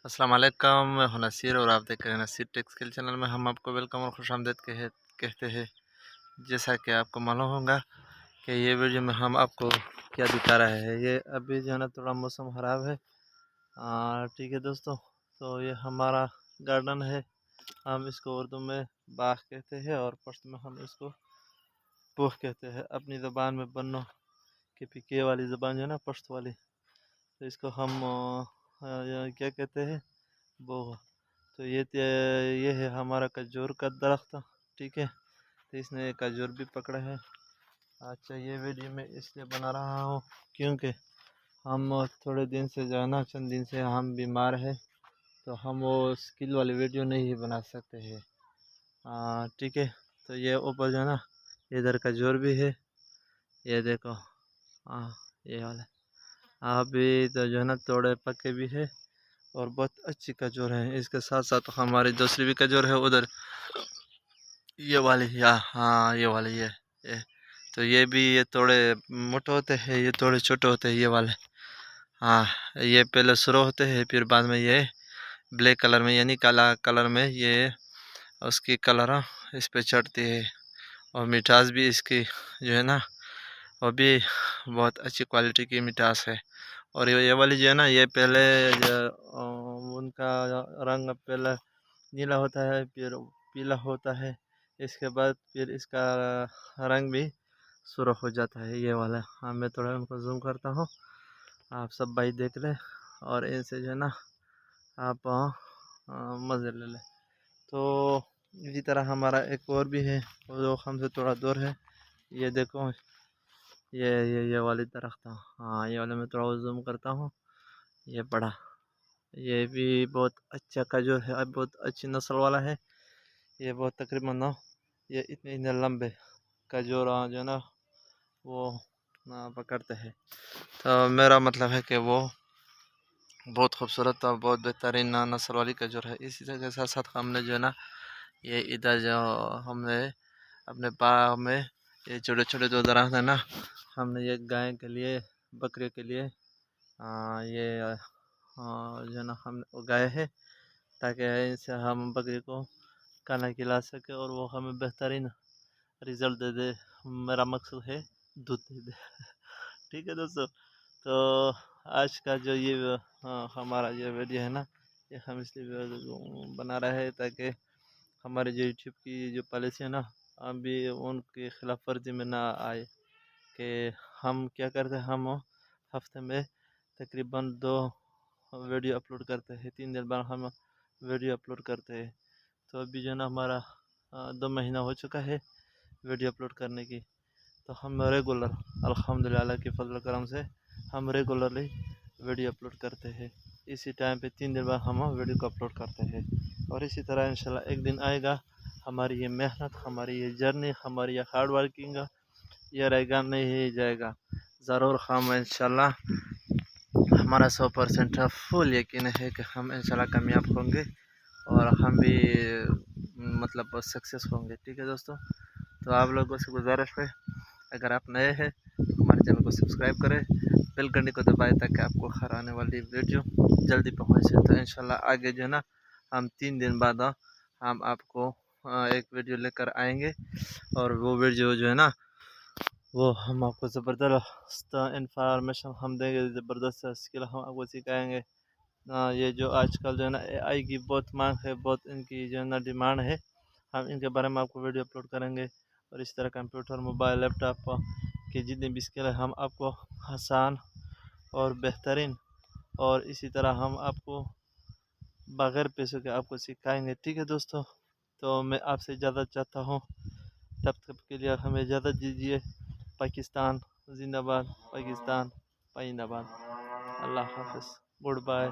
السلام علیکم، میں ہوں نصیر اور آپ دیکھ رہے ہیں نصیر ٹیک اسکل چینل میں. ہم آپ کو ویلکم اور خوش آمدید کہتے ہیں. جیسا کہ آپ کو معلوم ہوگا کہ یہ ویڈیو میں ہم آپ کو کیا دکھا رہے ہیں. یہ ابھی جو ہے نا تھوڑا موسم خراب ہے. ٹھیک ہے دوستو، تو یہ ہمارا گارڈن ہے. ہم اس کو اردو میں باغ کہتے ہیں اور پشت میں ہم اس کو پوخ کہتے ہیں. اپنی زبان میں بنو کے پی والی زبان جو ہے نا پشت والی، تو اس کو ہم کیا کہتے ہیں وہ. تو یہ ہے ہمارا کھجور کا درخت. ٹھیک ہے، تو اس نے کھجور بھی پکڑا ہے. اچھا، یہ ویڈیو میں اس لیے بنا رہا ہوں کیونکہ ہم تھوڑے دن سے جو ہے نا چند دن سے ہم بیمار ہیں، تو ہم وہ اسکل والی ویڈیو نہیں بنا سکتے ہیں. ٹھیک ہے، تو یہ اوپر جو ہے نا ادھر کھجور بھی ہے. یہ دیکھو، یہ والا ابھی تو جو ہے نا توڑے پکے بھی ہے اور بہت اچھی کھجور ہے. اس کے ساتھ ساتھ ہماری دوسری بھی کھجور ہے ادھر، یہ والی. یہ والی یہ تو یہ بھی، یہ تھوڑے موٹے ہوتے ہیں، یہ تھوڑے چھوٹے ہوتے ہیں. یہ والے یہ پہلے سرو ہوتے ہیں، پھر بعد میں یہ بلیک کلر میں یعنی کالا کلر میں یہ اس کی کلر اس پہ چڑھتی ہے. اور مٹھاس بھی اس کی جو ہے نا وہ بھی بہت اچھی کوالٹی کی مٹھاس ہے. اور یہ والی جو ہے نا یہ پہلے ان کا رنگ پہلے نیلا ہوتا ہے، پھر پیلا ہوتا ہے. اس کے بعد پھر اس کا رنگ بھی سرخ ہو جاتا ہے. یہ والا میں تھوڑا ان کو زوم کرتا ہوں، آپ سب بھائی دیکھ لیں اور ان سے جو ہے نا آپ مزے لے لیں. تو اسی طرح ہمارا ایک اور بھی ہے جو ہم سے تھوڑا دور ہے. یہ دیکھو، یہ والی درخت. یہ والا میں تھوڑا زوم کرتا ہوں. یہ بڑا، یہ بھی بہت اچھا کھجور ہے، بہت اچھی نسل والا ہے. یہ بہت تقریباً یہ اتنے لمبے کھجور جو ہے نا وہ پکڑتے ہیں. تو میرا مطلب ہے کہ وہ بہت خوبصورت اور بہت بہترین نسل والی کھجور ہے. اسی طرح کے ساتھ ساتھ ہم نے جو ہے نا یہ ادھر جو ہم نے اپنے باغ میں یہ چھوٹے چھوٹے جو درخت ہیں نا، ہم نے یہ گائے کے لیے، بکرے کے لیے یہ جو ہے نا ہم اگائے ہیں، تاکہ ان سے ہم بکری کو کھانا کھلا سکے اور وہ ہمیں بہترین رزلٹ دے دے. میرا مقصد ہے دودھ دے دے. ٹھیک ہے دوستو، تو آج کا جو یہ ہمارا یہ ویڈیو ہے نا، یہ ہم اس لیے بنا رہے ہیں تاکہ ہمارے جو یوٹیوب کی جو پالیسی ہے نا ابھی ان کی خلاف ورزی میں نہ آئے. کہ ہم کیا کرتے ہیں، ہم ہفتے میں تقریباً 2 ویڈیو اپلوڈ کرتے ہیں، 3 دن بعد ہم ویڈیو اپلوڈ کرتے ہیں. تو ابھی جو ہے نا ہمارا 2 مہینہ ہو چکا ہے ویڈیو اپلوڈ کرنے کی. تو ہم ریگولر الحمدللہ اللہ کے فضل و کرم سے ہم ریگولرلی ویڈیو اپلوڈ کرتے ہیں. اسی ٹائم پہ 3 دن بعد ہم ویڈیو کو اپلوڈ کرتے ہیں. اور اسی طرح انشاءاللہ ایک دن آئے گا ہماری یہ محنت، ہماری یہ جرنی، ہماری یہ ہارڈ ورکنگ یہ رہے گا نہیں جائے گا. ضرور ہم انشاءاللہ ہمارا 100% فل یقین ہے کہ ہم انشاءاللہ کامیاب ہوں گے اور ہم بھی مطلب سکسیس ہوں گے. ٹھیک ہے دوستو، تو آپ لوگوں سے گزارش ہے اگر آپ نئے ہیں تو ہمارے چینل کو سبسکرائب کریں، بیل گھنٹی کو دبائیں تاکہ آپ کو ہر آنے والی ویڈیو جلدی پہنچے. تو انشاءاللہ آگے جو ہے نا ہم 3 دن بعد ہم آپ کو ایک ویڈیو لے کر آئیں گے. اور وہ ویڈیو جو ہے نا وہ ہم آپ کو زبردست انفارمیشن ہم دیں گے، زبردست اسکل ہم آپ کو سکھائیں گے. یہ جو آج کل جو ہے نا اے آئی کی بہت مانگ ہے، بہت ان کی جو ہے نا ڈیمانڈ ہے. ہم ان کے بارے میں آپ کو ویڈیو اپلوڈ کریں گے. اور اس طرح کمپیوٹر، موبائل، لیپ ٹاپ کی جتنی بھی اسکل ہے ہم آپ کو آسان اور بہترین، اور اسی طرح ہم آپ کو بغیر پیسوں کے آپ کو سکھائیں گے. ٹھیک ہے دوستو، تو میں آپ سے اجازت چاہتا ہوں. تب تک کے لیے ہمیں اجازت دیجیے. پاکستان زندہ باد، پاکستان پائندہ باد. اللہ حافظ، گڈ بائے.